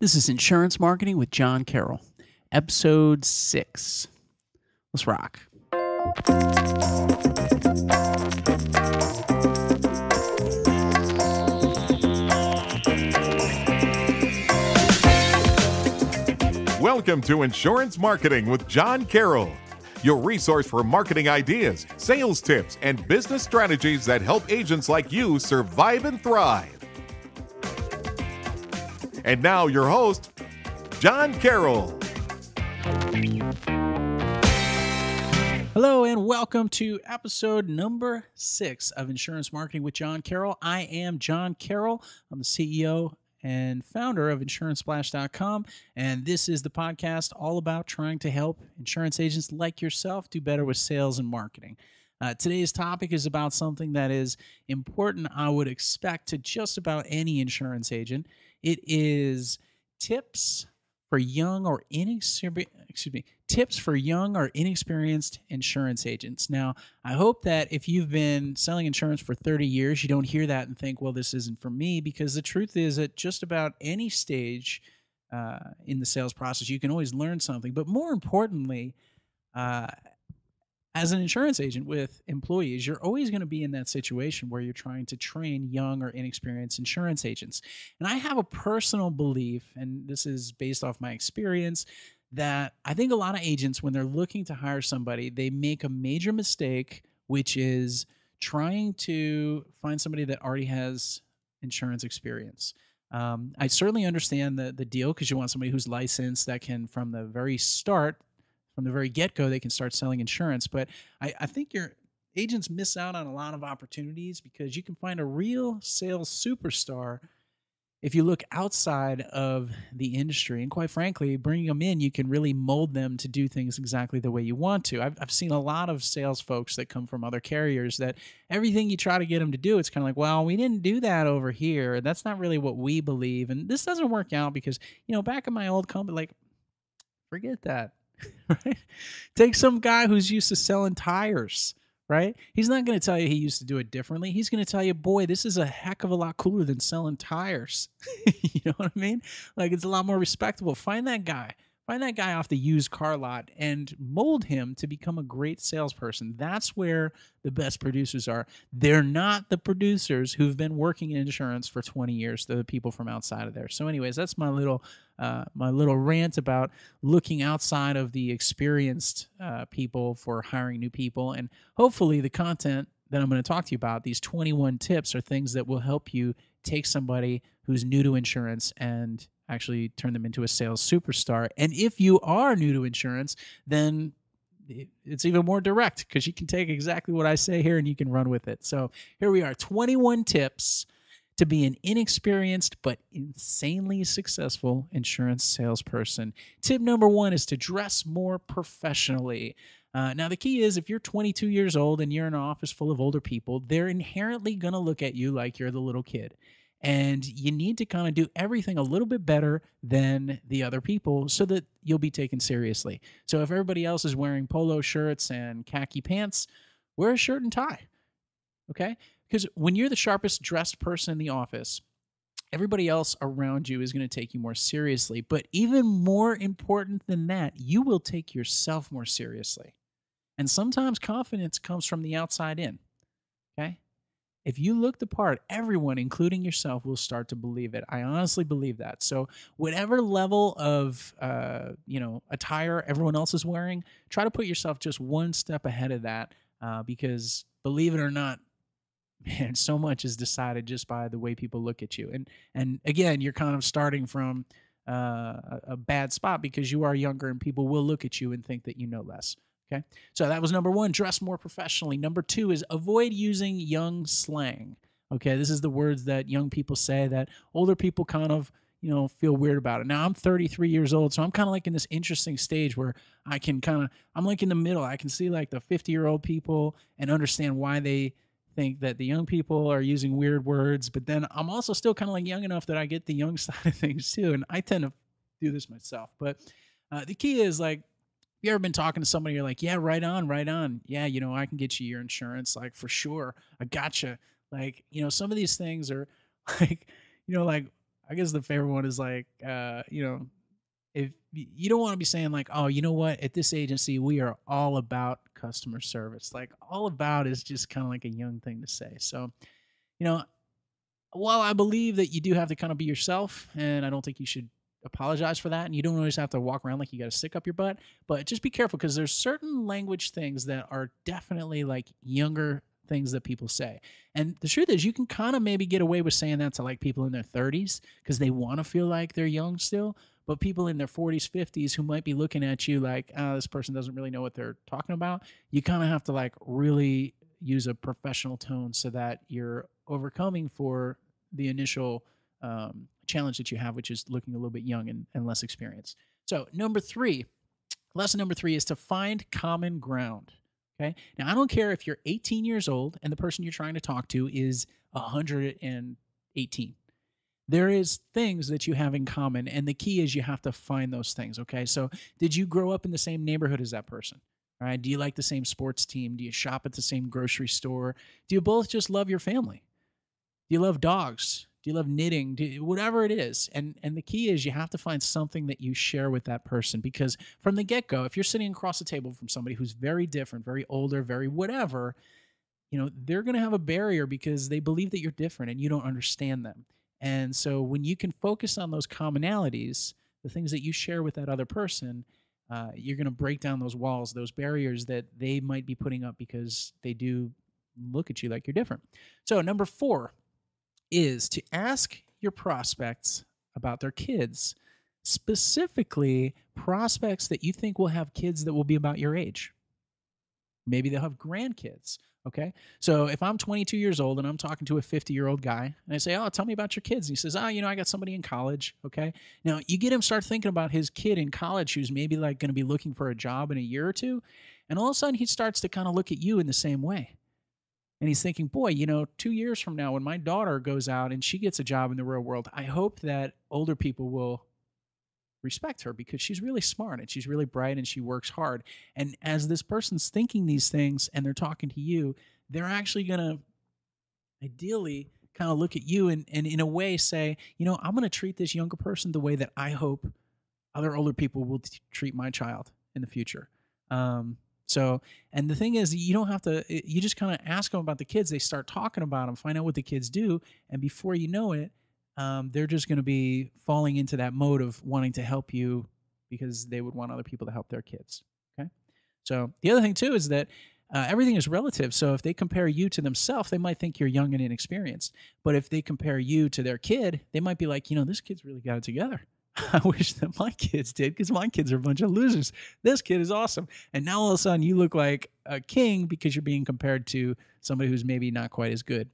This is Insurance Marketing with John Carroll, episode 6. Let's rock. Welcome to Insurance Marketing with John Carroll, your resource for marketing ideas, sales tips, and business strategies that help agents like you survive and thrive. And now your host, John Carroll. Hello and welcome to episode number 6 of Insurance Marketing with John Carroll. I am John Carroll. I'm the CEO and founder of InsuranceSplash.com, and this is the podcast all about trying to help insurance agents like yourself do better with sales and marketing. Today's topic is about something that is important, I would expect, to just about any insurance agent. It is tips for young or inexperienced insurance agents. Now, I hope that if you've been selling insurance for 30 years, you don't hear that and think, well, this isn't for me, because the truth is at just about any stage in the sales process, you can always learn something. But more importantly, as an insurance agent with employees, you're always going to be in that situation where you're trying to train young or inexperienced insurance agents. And I have a personal belief, and this is based off my experience, that I think a lot of agents, when they're looking to hire somebody, they make a major mistake, which is trying to find somebody that already has insurance experience. I certainly understand the deal, because you want somebody who's licensed that can, from the very start, from the very get-go, they can start selling insurance. But I think your agents miss out on a lot of opportunities, because you can find a real sales superstar if you look outside of the industry. And quite frankly, bringing them in, you can really mold them to do things exactly the way you want to. I've seen a lot of sales folks that come from other carriers that everything you try to get them to do, it's kind of like, well, we didn't do that over here. That's not really what we believe. And this doesn't work out because, back in my old company, like, forget that. Right? Take some guy who's used to selling tires, right? He's not going to tell you he used to do it differently. He's going to tell you, boy, this is a heck of a lot cooler than selling tires. You know what I mean? Like, it's a lot more respectable. Find that guy off the used car lot and mold him to become a great salesperson. That's where the best producers are. They're not the producers who've been working in insurance for 20 years. They're the people from outside of there. So anyways, that's my little rant about looking outside of the experienced people for hiring new people. And hopefully the content that I'm going to talk to you about, these 21 tips, are things that will help you take somebody who's new to insurance and actually turn them into a sales superstar. And if you are new to insurance, then it's even more direct, because you can take exactly what I say here and you can run with it. So here we are, 21 tips to be an inexperienced but insanely successful insurance salesperson. Tip number 1 is to dress more professionally. Now, the key is, if you're 22 years old and you're in an office full of older people, they're inherently going to look at you like you're the little kid. And you need to kind of do everything a little bit better than the other people so that you'll be taken seriously. So if everybody else is wearing polo shirts and khaki pants, wear a shirt and tie, okay? Because when you're the sharpest dressed person in the office, everybody else around you is going to take you more seriously. But even more important than that, you will take yourself more seriously. And sometimes confidence comes from the outside in, okay? If you look the part, everyone, including yourself, will start to believe it. I honestly believe that. So whatever level of attire everyone else is wearing, try to put yourself just one step ahead of that, because believe it or not, man, so much is decided just by the way people look at you. And again, you're kind of starting from a bad spot, because you are younger and people will look at you and think that you know less. Okay, so that was number 1, dress more professionally. Number 2 is avoid using young slang. Okay, this is the words that young people say that older people kind of, feel weird about it. Now, I'm 33 years old, so I'm kind of like in this interesting stage where I'm like in the middle. I can see like the 50-year-old people and understand why they think that the young people are using weird words, but then I'm also still kind of like young enough that I get the young side of things too, and I tend to do this myself. But the key is, like, you ever been talking to somebody, you're like, yeah, right on. Yeah, I can get you your insurance, like, for sure. I gotcha. Like, some of these things are like, like I guess the favorite one is like, if you don't want to be saying like, oh, you know what, at this agency, we are all about customer service. Like all about is just kind of like a young thing to say. So, you know, while I believe that you do have to kind of be yourself, and I don't think you should apologize for that, and you don't always have to walk around like you got a stick up your butt, but just be careful because there's certain language things that are definitely like younger things that people say. And the truth is, you can kind of maybe get away with saying that to like people in their 30s because they want to feel like they're young still. But people in their 40s, 50s who might be looking at you like, oh, this person doesn't really know what they're talking about, you kind of have to like really use a professional tone so that you're overcoming for the initial challenge that you have, which is looking a little bit young and less experienced. So lesson number three is to find common ground. Okay. Now, I don't care if you're 18 years old and the person you're trying to talk to is 118. There is things that you have in common, and the key is you have to find those things. Okay. So did you grow up in the same neighborhood as that person? All right. Do you like the same sports team? Do you shop at the same grocery store? Do you both just love your family? Do you love dogs? Do you love knitting? Whatever it is. And the key is you have to find something that you share with that person, because from the get-go, if you're sitting across the table from somebody who's very different, very older, very whatever, they're going to have a barrier because they believe that you're different and you don't understand them. And so when you can focus on those commonalities, the things that you share with that other person, you're going to break down those walls, those barriers that they might be putting up because they do look at you like you're different. So number 4 is to ask your prospects about their kids, specifically prospects that you think will have kids that will be about your age. Maybe they'll have grandkids. Okay. So if I'm 22 years old and I'm talking to a 50-year-old guy and I say, oh, tell me about your kids. And he says, I got somebody in college. Okay. Now you get him start thinking about his kid in college who's maybe like going to be looking for a job in a year or two. And all of a sudden he starts to kind of look at you in the same way. And he's thinking, boy, 2 years from now, when my daughter goes out and she gets a job in the real world, I hope that older people will respect her because she's really smart and she's really bright and she works hard. And as this person's thinking these things and they're talking to you, they're actually going to ideally kind of look at you and in a way say, I'm going to treat this younger person the way that I hope other older people will treat my child in the future. And the thing is, you don't have to, you just kind of ask them about the kids. They start talking about them, find out what the kids do. And before you know it, they're just going to be falling into that mode of wanting to help you because they would want other people to help their kids. Okay. So the other thing too is that everything is relative. So if they compare you to themselves, they might think you're young and inexperienced. But if they compare you to their kid, they might be like, this kid's really got it together. I wish that my kids did because my kids are a bunch of losers. This kid is awesome. And now all of a sudden you look like a king because you're being compared to somebody who's maybe not quite as good.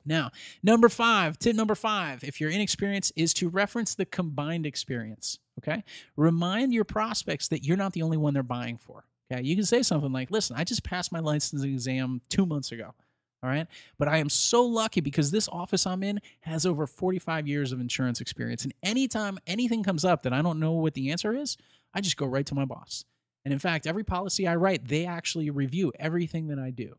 Now, tip number 5, if you're inexperienced, is to reference the combined experience. Okay. Remind your prospects that you're not the only one they're buying for. Okay. You can say something like, listen, I just passed my licensing exam 2 months ago. All right. But I am so lucky because this office I'm in has over 45 years of insurance experience. And anytime anything comes up that I don't know what the answer is, I just go right to my boss. And in fact, every policy I write, they actually review everything that I do.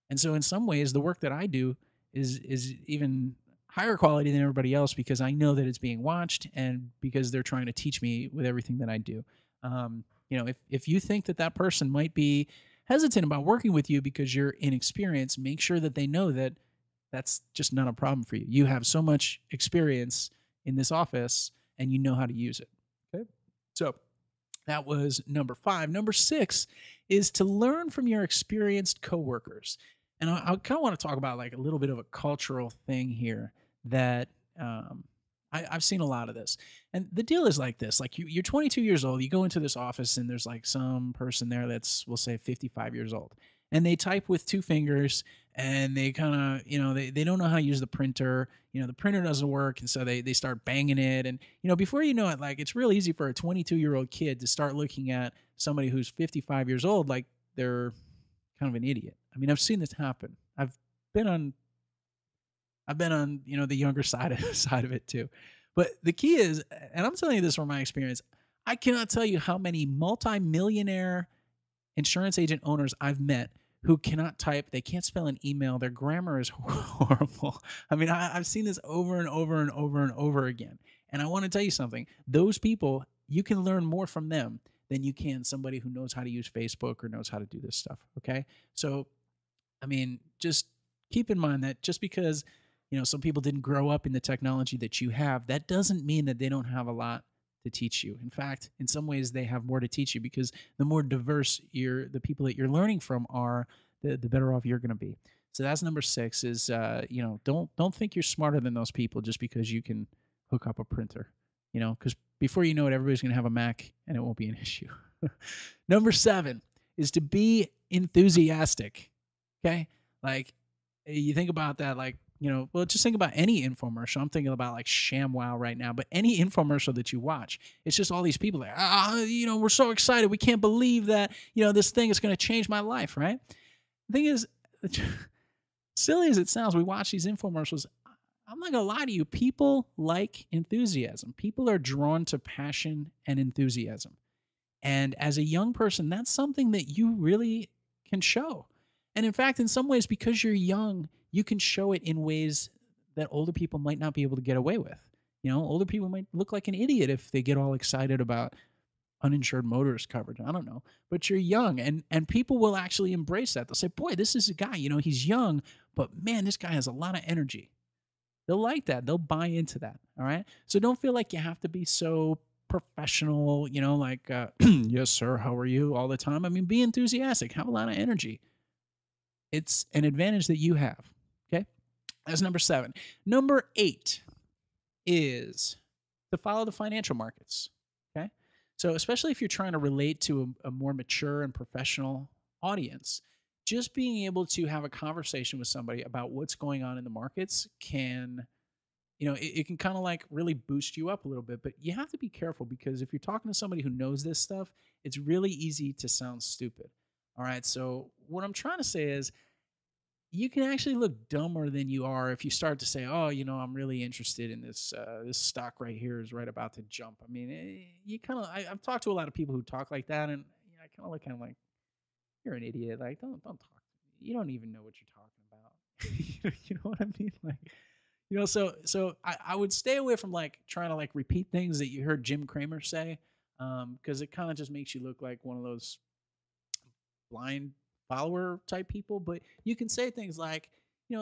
And so in some ways, the work that I do is even higher quality than everybody else because I know that it's being watched and because they're trying to teach me with everything that I do. If you think that person might be hesitant about working with you because you're inexperienced, make sure that they know that that's just not a problem for you. You have so much experience in this office and you know how to use it. Okay. So that was number 5. Number 6 is to learn from your experienced coworkers. And I kind of want to talk about like a little bit of a cultural thing here that I've seen a lot of this. And the deal is like this, like you're 22 years old, you go into this office and there's like some person there that's, we'll say 55 years old. And they type with 2 fingers and they kind of, they don't know how to use the printer. The printer doesn't work. And so they start banging it. And, before you know it, like it's real easy for a 22-year-old kid to start looking at somebody who's 55 years old like they're kind of an idiot. I mean, I've seen this happen. I've been on the younger side of it too. But the key is, and I'm telling you this from my experience, I cannot tell you how many multi-millionaire insurance agent owners I've met who cannot type, they can't spell an email, their grammar is horrible. I mean, I've seen this over and over and over and over again. And I want to tell you something. Those people, you can learn more from them than you can somebody who knows how to use Facebook or knows how to do this stuff. Okay. So, I mean, just keep in mind that just because, some people didn't grow up in the technology that you have, that doesn't mean that they don't have a lot to teach you. In fact, in some ways, they have more to teach you, because the more diverse the people that you're learning from are, the better off you're going to be. So that's number 6 is, don't think you're smarter than those people just because you can hook up a printer, because before you know it, everybody's going to have a Mac and it won't be an issue. Number 7 is to be enthusiastic. Okay. Like, you think about that, like, well, just think about any infomercial. I'm thinking about like ShamWow right now, but any infomercial that you watch, it's just all these people like, we're so excited. We can't believe that, this thing is going to change my life, right? The thing is, silly as it sounds, we watch these infomercials. I'm not going to lie to you. People like enthusiasm. People are drawn to passion and enthusiasm. And as a young person, that's something that you really can show. And in fact, in some ways, because you're young, you can show it in ways that older people might not be able to get away with. Older people might look like an idiot if they get all excited about uninsured motorist coverage. I don't know. But you're young, and people will actually embrace that. They'll say, boy, this is a guy, he's young, but man, this guy has a lot of energy. They'll like that. They'll buy into that. All right. So don't feel like you have to be so professional, like, yes, sir, how are you, all the time. I mean, be enthusiastic, have a lot of energy. It's an advantage that you have. Okay. That's number 7. Number 8 is to follow the financial markets. Okay. So especially if you're trying to relate to a more mature and professional audience, just being able to have a conversation with somebody about what's going on in the markets can, it can kind of like really boost you up a little bit. But you have to be careful, because if you're talking to somebody who knows this stuff, it's really easy to sound stupid. All right. So what I'm trying to say is, you can actually look dumber than you are if you start to say, oh, I'm really interested in this, this stock right here is right about to jump. I mean, you kind of, I've talked to a lot of people who talk like that, and I kind of look at them like, you're an idiot. Like, don't talk. You don't even know what you're talking about. You know what I mean? Like, so I would stay away from like trying to like repeat things that you heard Jim Cramer say, because it kind of just makes you look like one of those blind follower type people. But you can say things like,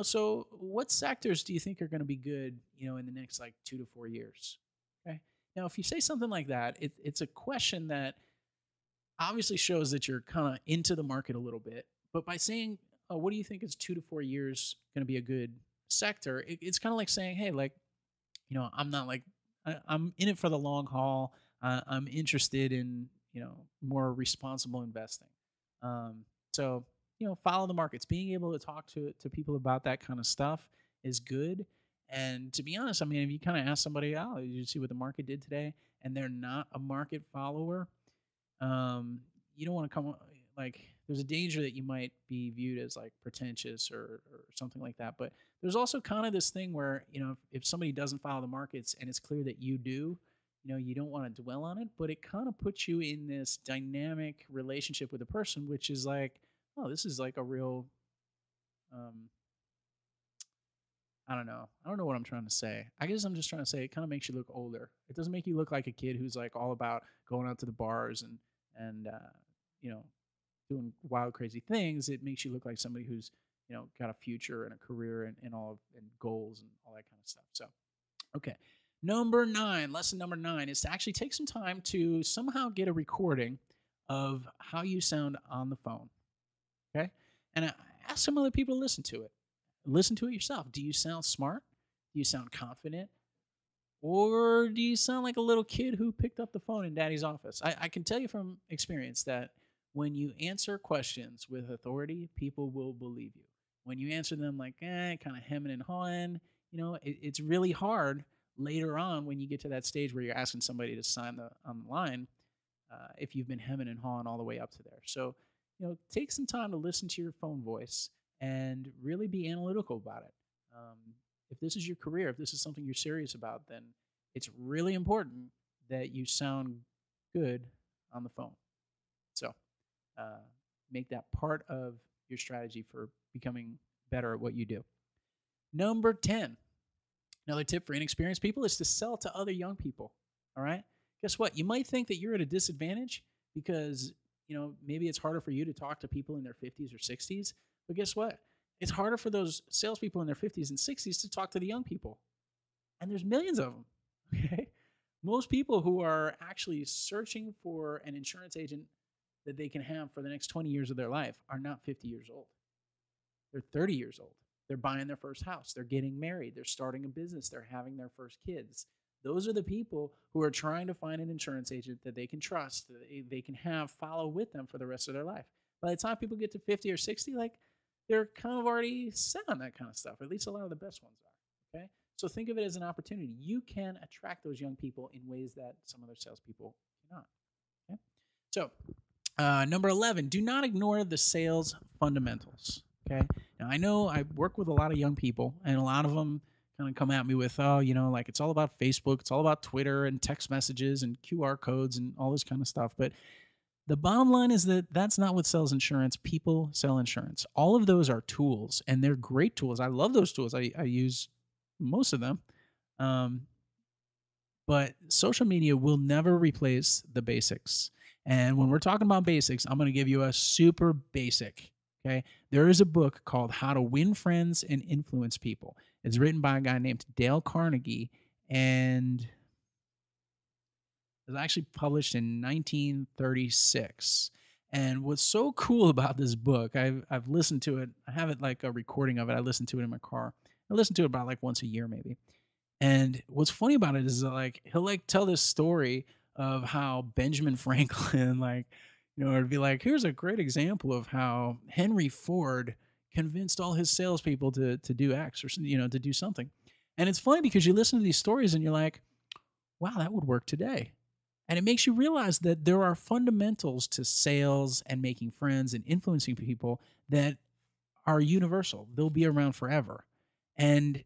so what sectors do you think are going to be good, in the next like 2 to 4 years? Okay. Now, if you say something like that, it's a question that obviously shows that you're kind of into the market a little bit. But by saying, oh, what do you think is 2 to 4 years going to be a good sector? It's kind of like saying, hey, like, I'm not like, I'm in it for the long haul. I'm interested in, more responsible investing. So, follow the markets. Being able to talk to people about that kind of stuff is good. And to be honest, I mean, if you kind of ask somebody, oh, did you see what the market did today? And they're not a market follower, you don't want to come, like, there's a danger that you might be viewed as like pretentious or something like that. But there's also kind of this thing where, if somebody doesn't follow the markets and it's clear that you do, you don't want to dwell on it, but it kind of puts you in this dynamic relationship with a person, which is like, oh, this is like a real, I don't know. I don't know what I'm trying to say. I guess I'm just trying to say it kind of makes you look older. It doesn't make you look like a kid who's like all about going out to the bars and doing wild, crazy things. It makes you look like somebody who's, got a future and a career and goals and all that kind of stuff. So, okay. Lesson number 9 is to actually take some time to somehow get a recording of how you sound on the phone. Okay. And ask some other people to listen to it. Listen to it yourself. Do you sound smart? Do you sound confident? Or do you sound like a little kid who picked up the phone in daddy's office? I can tell you from experience that when you answer questions with authority, people will believe you. When you answer them like, kind of hemming and hawing, it's really hard later on when you get to that stage where you're asking somebody to sign on the line, if you've been hemming and hawing all the way up to there. So, take some time to listen to your phone voice and really be analytical about it. If this is your career, if this is something you're serious about, then it's really important that you sound good on the phone. So make that part of your strategy for becoming better at what you do. Number 10, another tip for inexperienced people is to sell to other young people. All right. Guess what? You might think that you're at a disadvantage because, maybe it's harder for you to talk to people in their 50s or 60s. But guess what? It's harder for those salespeople in their 50s and 60s to talk to the young people. And there's millions of them. Okay. Most people who are actually searching for an insurance agent that they can have for the next 20 years of their life are not 50 years old. They're 30 years old. They're buying their first house. They're getting married. They're starting a business. They're having their first kids. Those are the people who are trying to find an insurance agent that they can trust, that they can have follow with them for the rest of their life. By the time people get to 50 or 60, they're kind of already set on that kind of stuff. At least a lot of the best ones are. Okay? So think of it as an opportunity. You can attract those young people in ways that some other salespeople cannot. Okay? So number 11, do not ignore the sales fundamentals. Okay. Now, I know I work with a lot of young people, and a lot of them kind of come at me with, it's all about Facebook, it's all about Twitter and text messages and QR codes and all this kind of stuff. But the bottom line is that that's not what sells insurance. People sell insurance. All of those are tools, and they're great tools. I love those tools. I use most of them. But social media will never replace the basics. And when we're talking about basics, I'm going to give you a super basic. Okay. There is a book called How to Win Friends and Influence People. It's written by a guy named Dale Carnegie, and it was actually published in 1936. And what's so cool about this book, I've listened to it. I have it like a recording of it. I listen to it in my car. I listen to it about once a year maybe. And what's funny about it is he'll tell this story of how Benjamin Franklin it'd be here's a great example of how Henry Ford convinced all his salespeople to do X or, to do something. And it's funny because you listen to these stories and you're like, wow, that would work today. And it makes you realize that there are fundamentals to sales and making friends and influencing people that are universal. They'll be around forever. And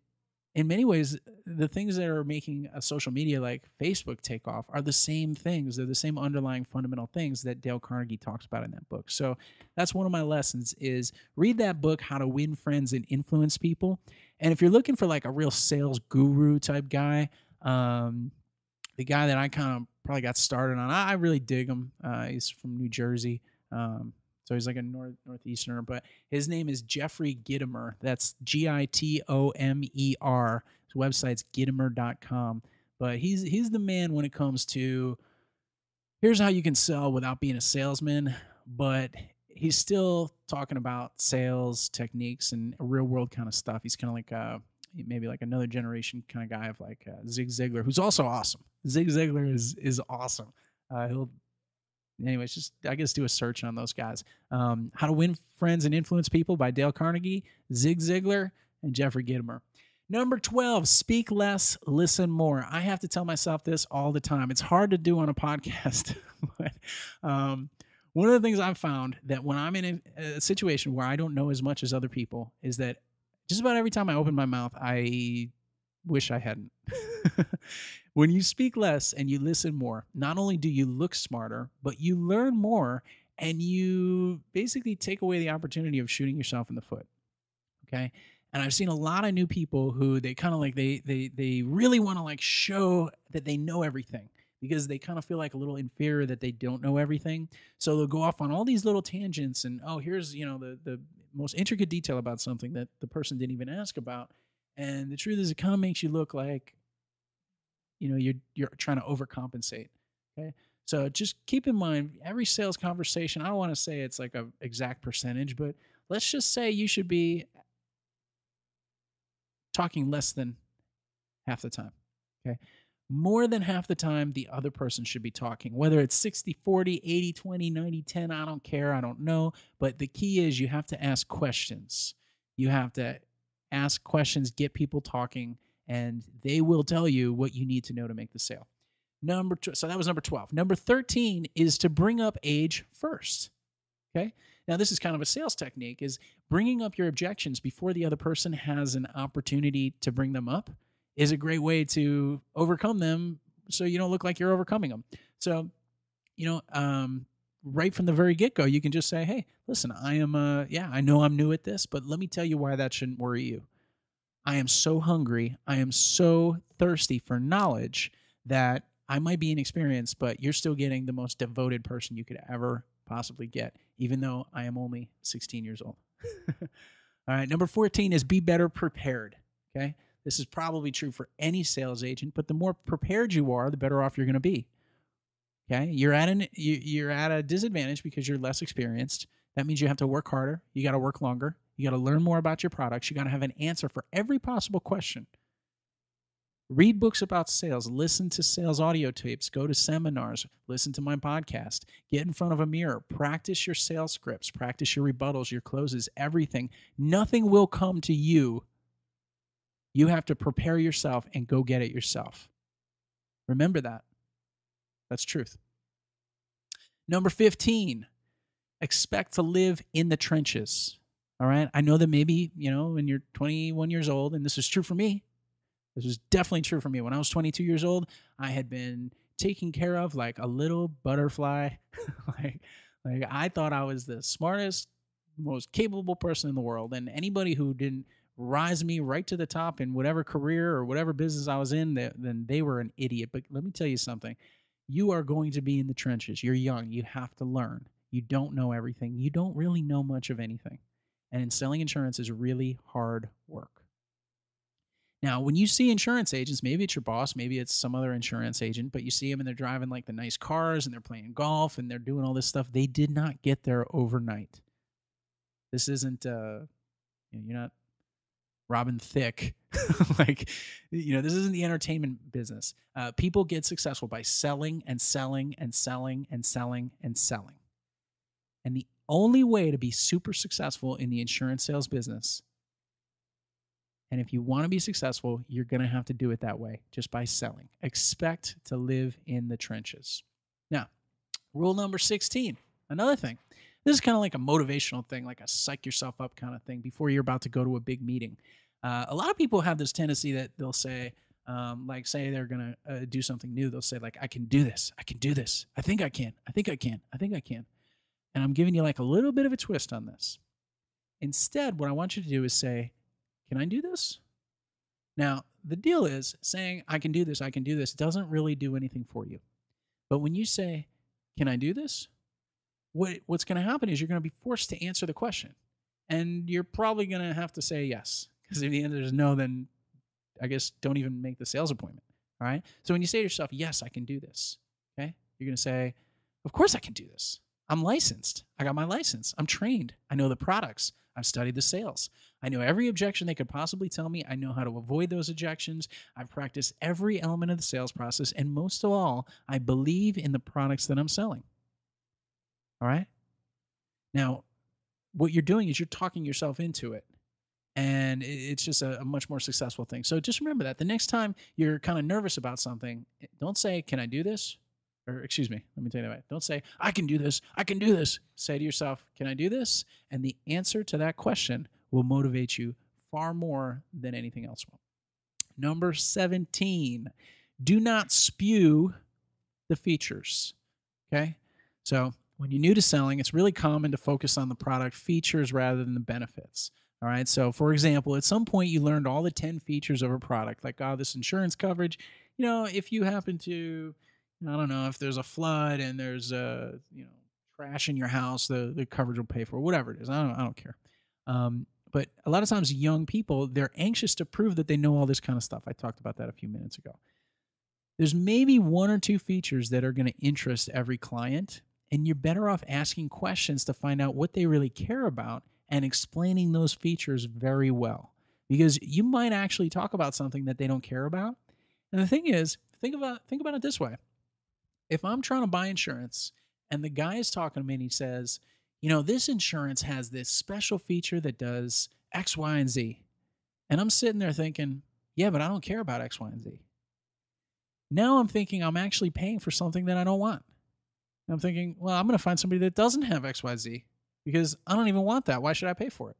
in many ways, the things that are making a social media like Facebook take off are the same things. They're the same underlying fundamental things that Dale Carnegie talks about in that book. So that's one of my lessons is read that book, How to Win Friends and Influence People. And if you're looking for a real sales guru type guy, the guy that I kind of probably got started on, I really dig him. He's from New Jersey. So he's like a Northeasterner, but his name is Jeffrey Gitomer. That's Gitomer. His website's Gitomer.com. But he's the man when it comes to here's how you can sell without being a salesman, but he's still talking about sales techniques and real world kind of stuff. He's kind of maybe another generation kind of guy of Zig Ziglar, who's also awesome. Zig Ziglar is awesome. Anyways, I guess do a search on those guys. How to Win Friends and Influence People by Dale Carnegie, Zig Ziglar, and Jeffrey Gitomer. Number 12, speak less, listen more. I have to tell myself this all the time. It's hard to do on a podcast. But, one of the things I've found that when I'm in a situation where I don't know as much as other people is that just about every time I open my mouth, I wish I hadn't. When you speak less and you listen more, not only do you look smarter, but you learn more, and you basically take away the opportunity of shooting yourself in the foot. Okay. And I've seen a lot of new people who they kind of they really want to show that they know everything because they kind of feel a little inferior that they don't know everything. So they'll go off on all these little tangents and, here's, the most intricate detail about something that the person didn't even ask about. And the truth is it kind of makes you look like, you're trying to overcompensate. Okay. So just keep in mind every sales conversation, I don't want to say it's a exact percentage, but let's just say you should be talking less than half the time. Okay. More than half the time, the other person should be talking, whether it's 60-40, 80-20, 90-10, I don't care. I don't know. But the key is you have to ask questions. You have to ask questions, get people talking, and they will tell you what you need to know to make the sale. So that was number 12. Number 13 is to bring up age first. Okay. Now, this is kind of a sales technique, is bringing up your objections before the other person has an opportunity to bring them up is a great way to overcome them so you don't look like you're overcoming them. So, right from the very get-go, you can just say, hey, listen, I am, yeah, I know I'm new at this, but let me tell you why that shouldn't worry you. I am so hungry. I am so thirsty for knowledge that I might be inexperienced, but you're still getting the most devoted person you could ever possibly get, even though I am only 16 years old. All right. Number 14 is be better prepared. Okay. This is probably true for any sales agent, but the more prepared you are, the better off you're going to be. Okay. You're at a disadvantage because you're less experienced. That means you have to work harder. You got to work longer. You got to learn more about your products. You got to have an answer for every possible question. Read books about sales, listen to sales audio tapes, go to seminars, listen to my podcast, get in front of a mirror, practice your sales scripts, practice your rebuttals, your closes, everything. Nothing will come to you. You have to prepare yourself and go get it yourself. Remember that. That's truth. Number 15, expect to live in the trenches. All right. I know that maybe, when you're 21 years old, and this is true for me. This was definitely true for me. When I was 22 years old, I had been taken care of like a little butterfly. like I thought I was the smartest, most capable person in the world. And anybody who didn't rise me right to the top in whatever career or whatever business I was in, then they were an idiot. But let me tell you something. You are going to be in the trenches. You're young. You have to learn. You don't know everything. You don't really know much of anything. And selling insurance is really hard work. Now, when you see insurance agents, maybe it's your boss, maybe it's some other insurance agent, but you see them and they're driving like the nice cars and they're playing golf and they're doing all this stuff. They did not get there overnight. This isn't, you're not Robin Thicke. This isn't the entertainment business. People get successful by selling and selling and selling and selling and selling. And the only way to be super successful in the insurance sales business, and if you want to be successful, you're going to have to do it that way, just by selling. Expect to live in the trenches. Now, rule number 16, another thing. This is kind of like a motivational thing, like a psych yourself up kind of thing before you're about to go to a big meeting. A lot of people have this tendency that they'll say, say they're going to do something new. They'll say, like, I can do this. I can do this. I think I can. I think I can. I think I can. And I'm giving you like a little bit of a twist on this. Instead, what I want you to do is say, can I do this? Now, the deal is saying, I can do this doesn't really do anything for you. But when you say, can I do this? What's going to happen is you're going to be forced to answer the question. And you're probably going to have to say yes. Because if the answer is no, then I guess don't even make the sales appointment. All right? So when you say to yourself, yes, I can do this. Okay? You're going to say, of course I can do this. I'm licensed. I got my license. I'm trained. I know the products. I've studied the sales. I know every objection they could possibly tell me. I know how to avoid those objections. I've practiced every element of the sales process. And most of all, I believe in the products that I'm selling. All right? Now, what you're doing is you're talking yourself into it. And it's just a much more successful thing. So just remember that. The next time you're kind of nervous about something, don't say, can I do this? Or excuse me, let me take that back. Don't say, I can do this. I can do this. Say to yourself, can I do this? And the answer to that question will motivate you far more than anything else will. Number 17, do not spew the features. Okay? So when you're new to selling, it's really common to focus on the product features rather than the benefits. All right. So for example, at some point you learned all the 10 features of a product, like, this insurance coverage, if you happen to, I don't know, if there's a flood and there's trash in your house, the coverage will pay for it, whatever it is. I don't care. But a lot of times young people, they're anxious to prove that they know all this kind of stuff. I talked about that a few minutes ago. There's maybe one or two features that are going to interest every client, and you're better off asking questions to find out what they really care about and explaining those features very well. Because you might actually talk about something that they don't care about. And the thing is, think about it this way. If I'm trying to buy insurance and the guy is talking to me and he says, this insurance has this special feature that does X, Y, and Z. And I'm sitting there thinking, yeah, but I don't care about X, Y, and Z. Now I'm thinking I'm actually paying for something that I don't want. And I'm thinking, well, I'm going to find somebody that doesn't have X, Y, Z because I don't even want that. Why should I pay for it?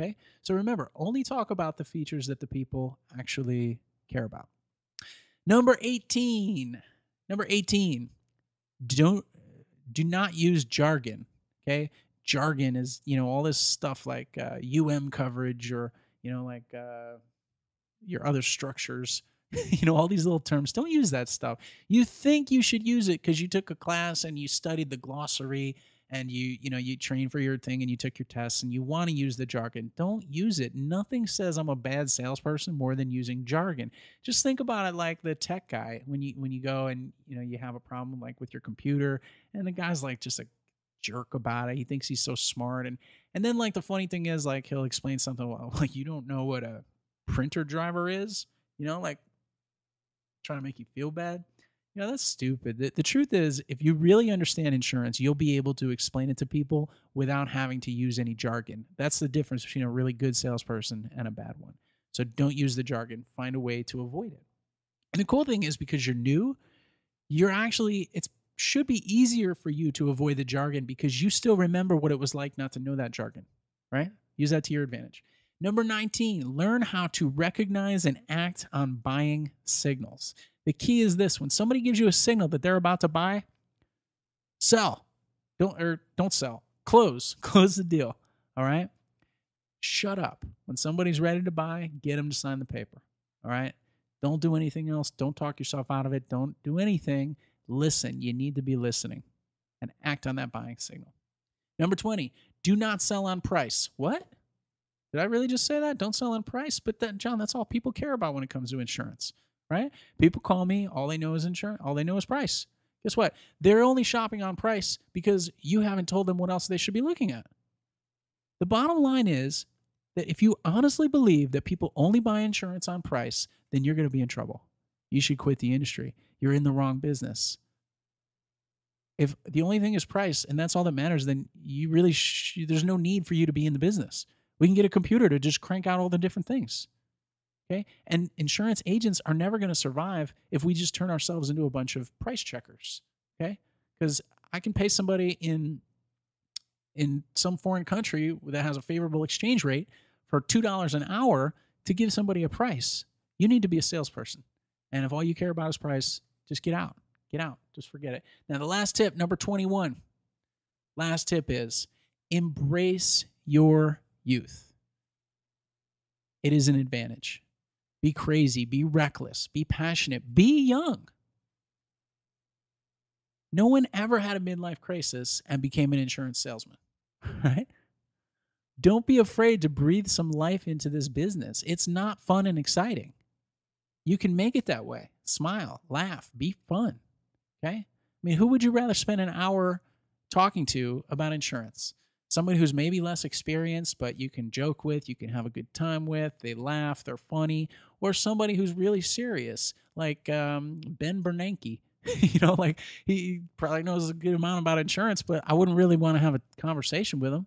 Okay. So remember, only talk about the features that the people actually care about. Number 18, Do not use jargon. Okay. Jargon is, all this stuff like coverage or, like your other structures, all these little terms. Don't use that stuff. You think you should use it because you took a class and you studied the glossary and you trained for your thing and you took your tests and you want to use the jargon. Don't use it. Nothing says I'm a bad salesperson more than using jargon. Just think about it like the tech guy when you go and you have a problem like with your computer and the guy's like just a jerk about it. He thinks he's so smart and then like the funny thing is like he'll explain something like you don't know what a printer driver is, like trying to make you feel bad. That's stupid. The truth is, if you really understand insurance, you'll be able to explain it to people without having to use any jargon. That's the difference between a really good salesperson and a bad one. So don't use the jargon. Find a way to avoid it. And the cool thing is because you're new, it should be easier for you to avoid the jargon because you still remember what it was like not to know that jargon, right? Use that to your advantage. Number 19, learn how to recognize and act on buying signals. The key is this: when somebody gives you a signal that they're about to buy, sell. Don't sell. Close the deal. All right? Shut up. When somebody's ready to buy, get them to sign the paper. All right? Don't do anything else. Don't talk yourself out of it. Don't do anything. Listen. You need to be listening and act on that buying signal. Number 20, do not sell on price. What? Did I really just say that? Don't sell on price? But John, that's all people care about when it comes to insurance, right? People call me, all they know is insurance, all they know is price. Guess what? They're only shopping on price because you haven't told them what else they should be looking at. The bottom line is that if you honestly believe that people only buy insurance on price, then you're going to be in trouble. You should quit the industry. You're in the wrong business. If the only thing is price and that's all that matters, then you really there's no need for you to be in the business. We can get a computer to just crank out all the different things. Okay. And insurance agents are never going to survive if we just turn ourselves into a bunch of price checkers. Okay. Because I can pay somebody in some foreign country that has a favorable exchange rate for $2 an hour to give somebody a price. You need to be a salesperson. And if all you care about is price, just get out. Get out. Just forget it. Now, the last tip, number 21. Last tip is embrace your youth. It is an advantage. Be crazy, be reckless, be passionate, be young. No one ever had a midlife crisis and became an insurance salesman, right? Don't be afraid to breathe some life into this business. It's not fun and exciting. You can make it that way. Smile, laugh, be fun, okay? I mean, who would you rather spend an hour talking to about insurance? Somebody who's maybe less experienced, but you can joke with, you can have a good time with, they laugh, they're funny, or somebody who's really serious, like Ben Bernanke. Like he probably knows a good amount about insurance, but I wouldn't really want to have a conversation with him.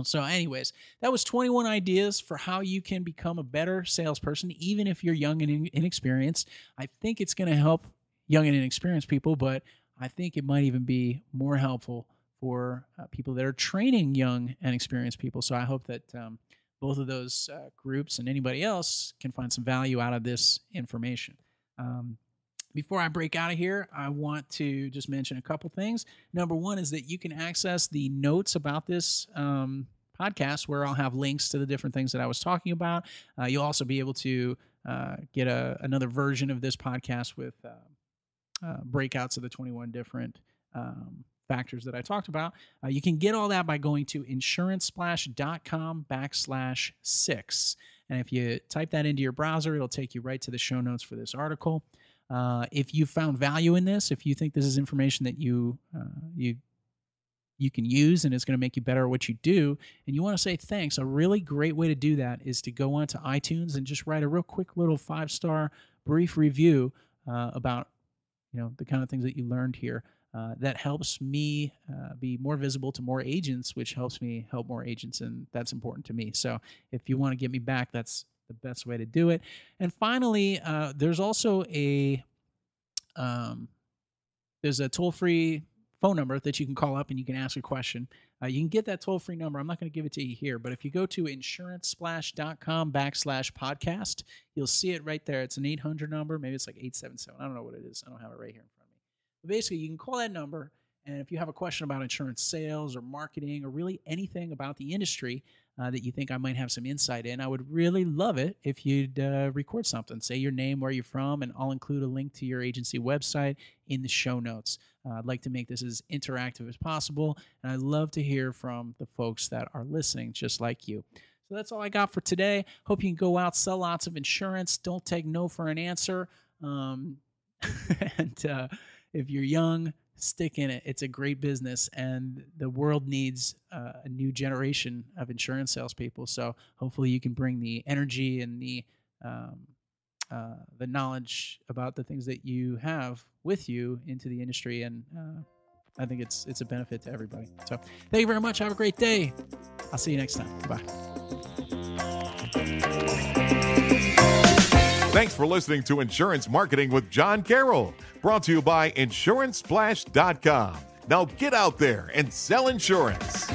So anyways, that was 21 ideas for how you can become a better salesperson, even if you're young and inexperienced. I think it's going to help young and inexperienced people, but I think it might even be more helpful for people that are training young and experienced people. So I hope that both of those groups and anybody else can find some value out of this information. Before I break out of here, I want to just mention a couple things. Number one is that you can access the notes about this podcast where I'll have links to the different things that I was talking about. You'll also be able to get another version of this podcast with breakouts of the 21 different factors that I talked about. You can get all that by going to insurancesplash.com/6. And if you type that into your browser, it'll take you right to the show notes for this article. If you found value in this, if you think this is information that you can use and it's going to make you better at what you do, and you want to say thanks, a really great way to do that is to go onto iTunes and just write a real quick little 5-star brief review about the kind of things that you learned here. That helps me be more visible to more agents, which helps me help more agents, and that's important to me. So if you want to get me back, that's the best way to do it. And finally, there's also a toll-free phone number that you can call up and you can ask a question. You can get that toll-free number. I'm not going to give it to you here, but if you go to insurancesplash.com/podcast, you'll see it right there. It's an 800 number. Maybe it's like 877. I don't know what it is. I don't have it right here in front of me. But basically, you can call that number, and if you have a question about insurance sales or marketing or really anything about the industry that you think I might have some insight in, I would really love it if you'd record something. Say your name, where you're from, and I'll include a link to your agency website in the show notes. I'd like to make this as interactive as possible, and I'd love to hear from the folks that are listening, just like you. So that's all I got for today. Hope you can go out, sell lots of insurance. Don't take no for an answer. And if you're young, stick in it. It's a great business, and the world needs a new generation of insurance salespeople. So hopefully you can bring the energy and the knowledge about the things that you have with you into the industry, and I think it's a benefit to everybody. So thank you very much. Have a great day. I'll see you next time. Bye. Thanks for listening to Insurance Marketing with John Carroll, brought to you by insurancesplash.com. Now get out there and sell insurance.